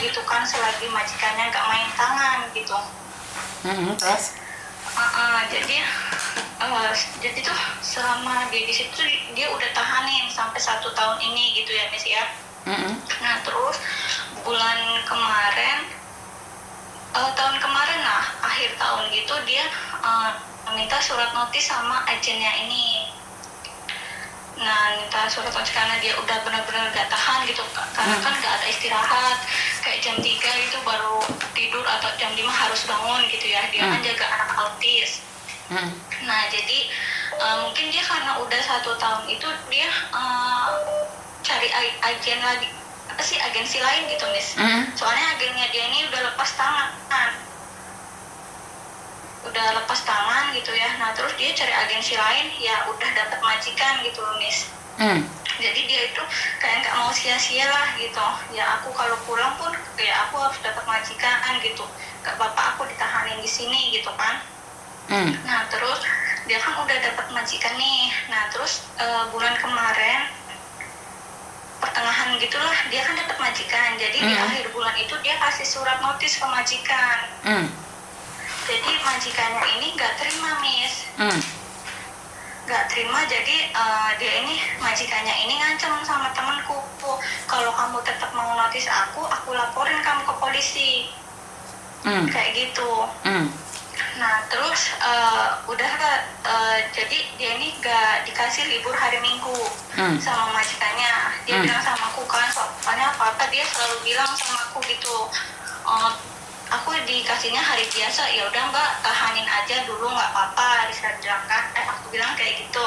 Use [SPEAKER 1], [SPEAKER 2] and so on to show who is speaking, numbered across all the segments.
[SPEAKER 1] gitu kan selagi majikannya nggak main tangan gitu.
[SPEAKER 2] Terus?
[SPEAKER 1] Jadi tuh selama dia di situ dia udah tahanin sampai 1 tahun ini gitu ya Miss ya. Nah terus bulan kemarin, tahun kemarin lah, akhir tahun gitu dia minta surat notis sama agennya ini. Nah minta surat notis karena dia udah benar-benar gak tahan gitu, karena kan gak ada istirahat, kayak jam 3 gitu baru tidur atau jam 5 harus bangun gitu ya, dia kan jaga anak autis. Nah jadi mungkin dia karena udah 1 tahun itu dia cari agen lagi, apa sih, agensi lain gitu Miss. Soalnya agennya dia ini udah lepas tangan gitu ya. Nah terus dia cari agensi lain, ya udah dapat majikan gitu Miss. Jadi dia itu kayak nggak mau sia-sia lah gitu ya, aku kalau pulang pun ya aku harus dapat majikan gitu, gak apa-apa aku ditahanin di sini gitu kan. Nah terus dia kan udah dapat majikan nih. Nah terus bulan kemarin pertengahan gitulah dia kan dapat majikan. Jadi di akhir bulan itu dia kasih surat notis ke majikan. Jadi majikannya ini nggak terima Miss. Nggak terima, jadi dia ini, majikannya ini ngancam sama temanku, kalau kamu tetap mau notis aku laporin kamu ke polisi. Kayak gitu. Nah terus jadi dia ini gak dikasih libur hari Minggu sama majikannya. Dia bilang sama aku kan, soalnya apa-apa dia selalu bilang sama aku gitu, aku dikasihnya hari biasa, ya udah Mbak tahanin aja dulu nggak apa-apa, bisa bilang kan, aku bilang kayak gitu.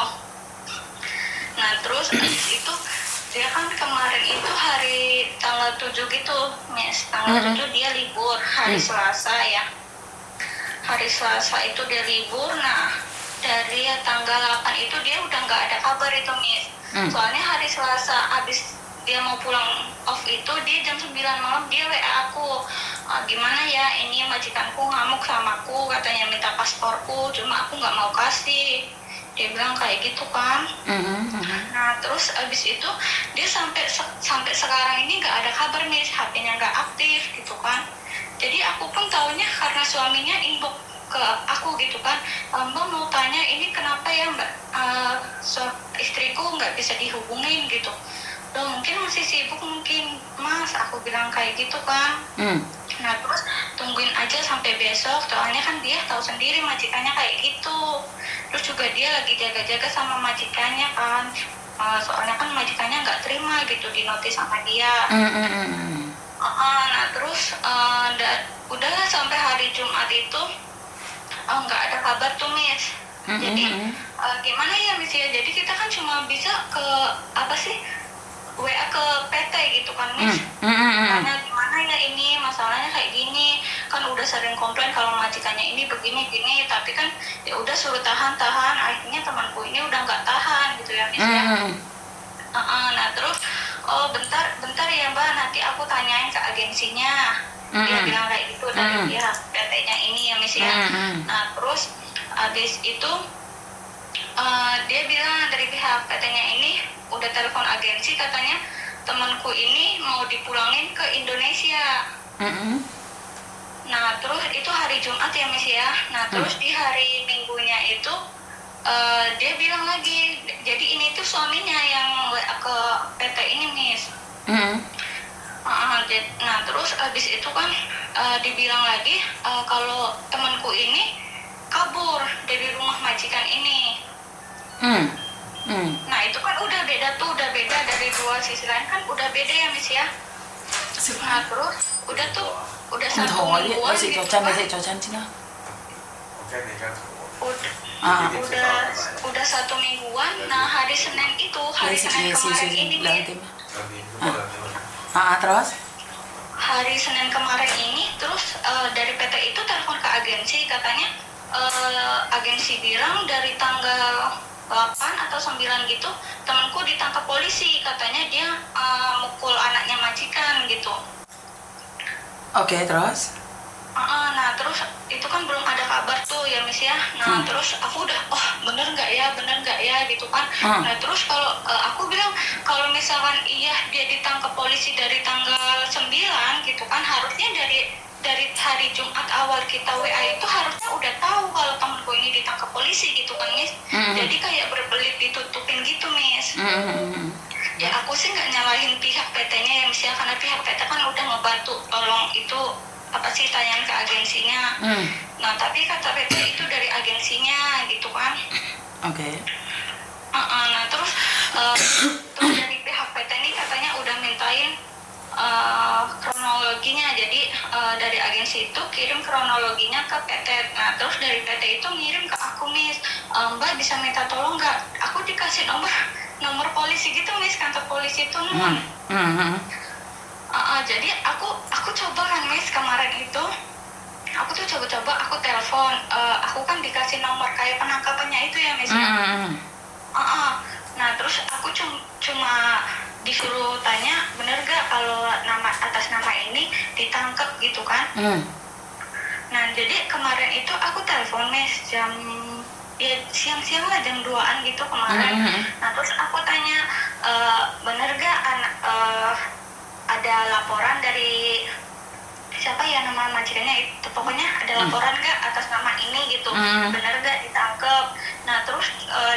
[SPEAKER 1] Nah terus abis itu dia kan kemarin itu hari tanggal 7 gitu Miss, tanggal 7 dia libur, hari Selasa ya. Hari Selasa itu dia libur. Nah dari tanggal 8 itu dia udah nggak ada kabar itu Miss. Soalnya hari Selasa abis dia mau pulang off itu, dia jam 9 malam dia WA aku, gimana ya ini majikanku ngamuk sama aku, katanya minta pasporku, cuma aku nggak mau kasih, dia bilang kayak gitu kan. Nah terus abis itu dia sampai sekarang ini nggak ada kabar nih, HP-nya nggak aktif gitu kan. Jadi aku pun taunya karena suaminya inbox ke aku gitu kan, Mbak mau tanya ini kenapa ya Mbak, istriku nggak bisa dihubungin gitu. Loh mungkin masih sibuk mungkin Mas, aku bilang kayak gitu kan. Nah terus tungguin aja sampai besok, soalnya kan dia tahu sendiri majikannya kayak gitu. Terus juga dia lagi jaga-jaga sama majikannya kan, soalnya kan majikannya nggak terima gitu di notis sama dia. Nah terus udahlah sampai hari Jumat itu nggak ada kabar tuh Miss. Jadi gimana ya Miss ya, jadi kita kan cuma bisa ke apa sih, WA ke PT gitu kan Miss. Karena gimana ya ini masalahnya kayak gini, kan udah sering komplain kalau majikannya ini begini-gini, tapi kan ya udah suruh tahan, akhirnya temanku ini udah nggak tahan gitu ya Miss ya. Nah terus bentar ya Mbak, nanti aku tanyain ke agensinya. Dia bilang kayak gitu dari pihak PT-nya ini ya Miss ya. Nah terus habis itu dia bilang dari pihak PT-nya ini udah telepon agensi, katanya temanku ini mau dipulangin ke Indonesia. Nah terus itu hari Jumat ya Miss ya. Nah terus di hari Minggunya itu dia bilang lagi, jadi ini tuh suaminya yang WA ke PT ini Miss. Nah terus abis itu kan dibilang lagi kalau temanku ini kabur dari rumah majikan ini. Nah itu kan udah beda dari dua sisi lain kan, udah beda ya Miss ya. Nah terus udah 1 mingguan gitu kan. Udah 1 mingguan. Nah hari Senin kemarin ini
[SPEAKER 2] terus
[SPEAKER 1] hari Senin kemarin ini terus dari PT itu telepon ke agensi, katanya agensi bilang dari tanggal 8 atau 9 gitu temanku ditangkap polisi, katanya dia mukul anaknya majikan gitu.
[SPEAKER 2] Oke, terus?
[SPEAKER 1] Nah terus itu kan belum ada kabar tuh ya Miss ya. Nah terus aku udah bener nggak ya gitu kan. Nah terus kalau aku bilang kalau misalkan iya dia ditangkap polisi dari tanggal 9 gitu kan, awal kita WA itu harusnya udah tahu kalau temanku ini ditangkap polisi gitu kan, Miss. Jadi kayak berbelit ditutupin gitu, Miss. Ya aku sih nggak nyalahin pihak PT-nya ya, Miss ya, karena pihak PT kan udah ngebantu tolong itu apa sih tanyaan ke agensinya. Nah tapi kata PT itu dari agensinya gitu kan.
[SPEAKER 2] Oke.
[SPEAKER 1] Nah terus dari pihak PT ini katanya udah mintain kronologinya, jadi dari agensi itu kirim kronologinya ke PT. Nah terus dari PT itu ngirim ke aku, Miss, Mbak bisa minta tolong nggak, aku dikasih nomor polisi gitu, Miss, kantor polisi itu. Jadi aku coba kan, Miss, kemarin itu aku tuh coba aku telepon, aku kan dikasih nomor kayak penangkapannya itu ya, Miss. Nah terus aku cuma disuruh tanya bener gak kalau atas nama ini ditangkap gitu kan. Nah jadi kemarin itu aku telepon, Miss, jam ya siang-siang lah, jam 2-an gitu kemarin. Nah terus aku tanya bener gak ada laporan dari siapa ya nama majikannya itu, pokoknya ada laporan gak atas nama ini gitu, bener gak ditangkap. Nah terus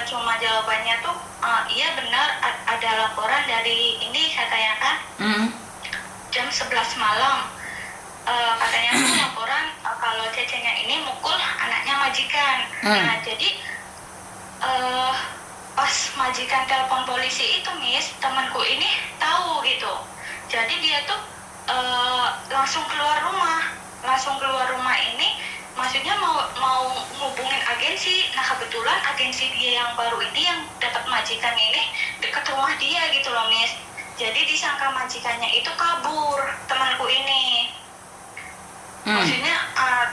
[SPEAKER 1] cuma jawabannya tuh iya benar ada laporan dari ini katanya kan, jam 11 malam katanya tuh laporan kalau cecenya ini mukul anaknya majikan. Nah jadi pas majikan telepon polisi itu, Miss, temanku ini tahu gitu, jadi dia tuh langsung keluar rumah ini, maksudnya mau hubungin agensi. Nah kebetulan agensi dia yang baru ini yang dapat majikan ini dekat rumah dia gitu loh, Miss. Jadi disangka majikannya itu kabur temanku ini. Maksudnya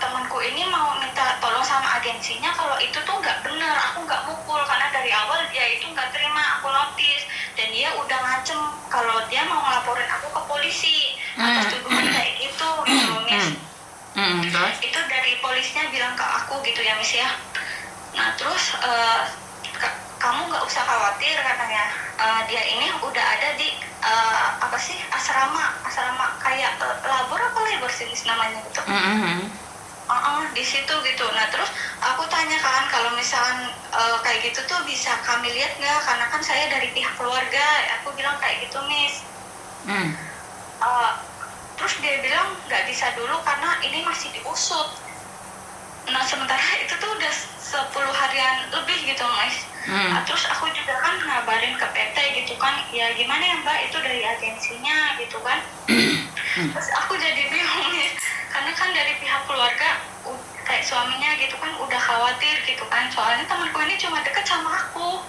[SPEAKER 1] temanku ini mau minta tolong sama agensinya kalau itu tuh nggak benar, aku nggak mukul, karena dari awal dia itu nggak terima aku notis dan dia udah ngacem kalau dia mau ngelaporin aku ke polisi atas tuduhan kayak gitu loh, Miss. Itu dari polisinya bilang ke aku gitu ya, Miss ya. Nah terus kamu nggak usah khawatir katanya, dia ini udah ada di apa sih asrama kayak labor apa labor sih namanya gitu. Di situ gitu. Nah terus aku tanya kan kalau misalkan kayak gitu tuh bisa kami lihat nggak, karena kan saya dari pihak keluarga, aku bilang kayak gitu, Miss. Terus dia bilang nggak bisa dulu karena ini masih diusut. Nah sementara itu tuh udah 10 harian lebih gitu, Mas. Nah, terus aku juga kan ngabarin ke PT gitu kan, ya gimana ya Mbak, itu dari agensinya gitu kan. Terus aku jadi bingung nih, karena kan dari pihak keluarga kayak suaminya gitu kan udah khawatir gitu kan, soalnya temanku ini cuma deket sama aku.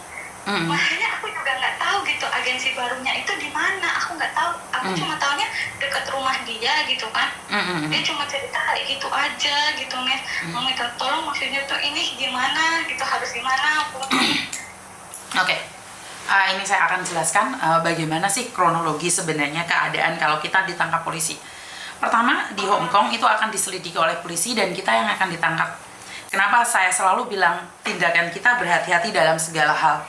[SPEAKER 1] Makanya aku juga nggak tahu gitu agensi barunya itu di mana, aku nggak tahu. Aku cuma taunya deket rumah dia gitu kan. Dia cuma cerita kayak gitu aja gitu, Miss. Mau minta tolong maksudnya tuh ini gimana gitu, harus gimana aku.
[SPEAKER 2] Oke. Ini saya akan jelaskan bagaimana sih kronologi sebenarnya keadaan kalau kita ditangkap polisi. Pertama, di Hong Kong itu akan diselidiki oleh polisi dan kita yang akan ditangkap. Kenapa saya selalu bilang tindakan kita berhati-hati dalam segala hal.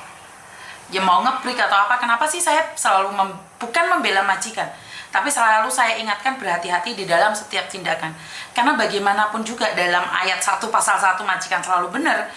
[SPEAKER 2] Ya mau ngebreak atau apa, kenapa sih saya selalu bukan membela majikan, tapi selalu saya ingatkan berhati-hati di dalam setiap tindakan. Karena bagaimanapun juga dalam ayat 1 pasal 1 majikan selalu benar,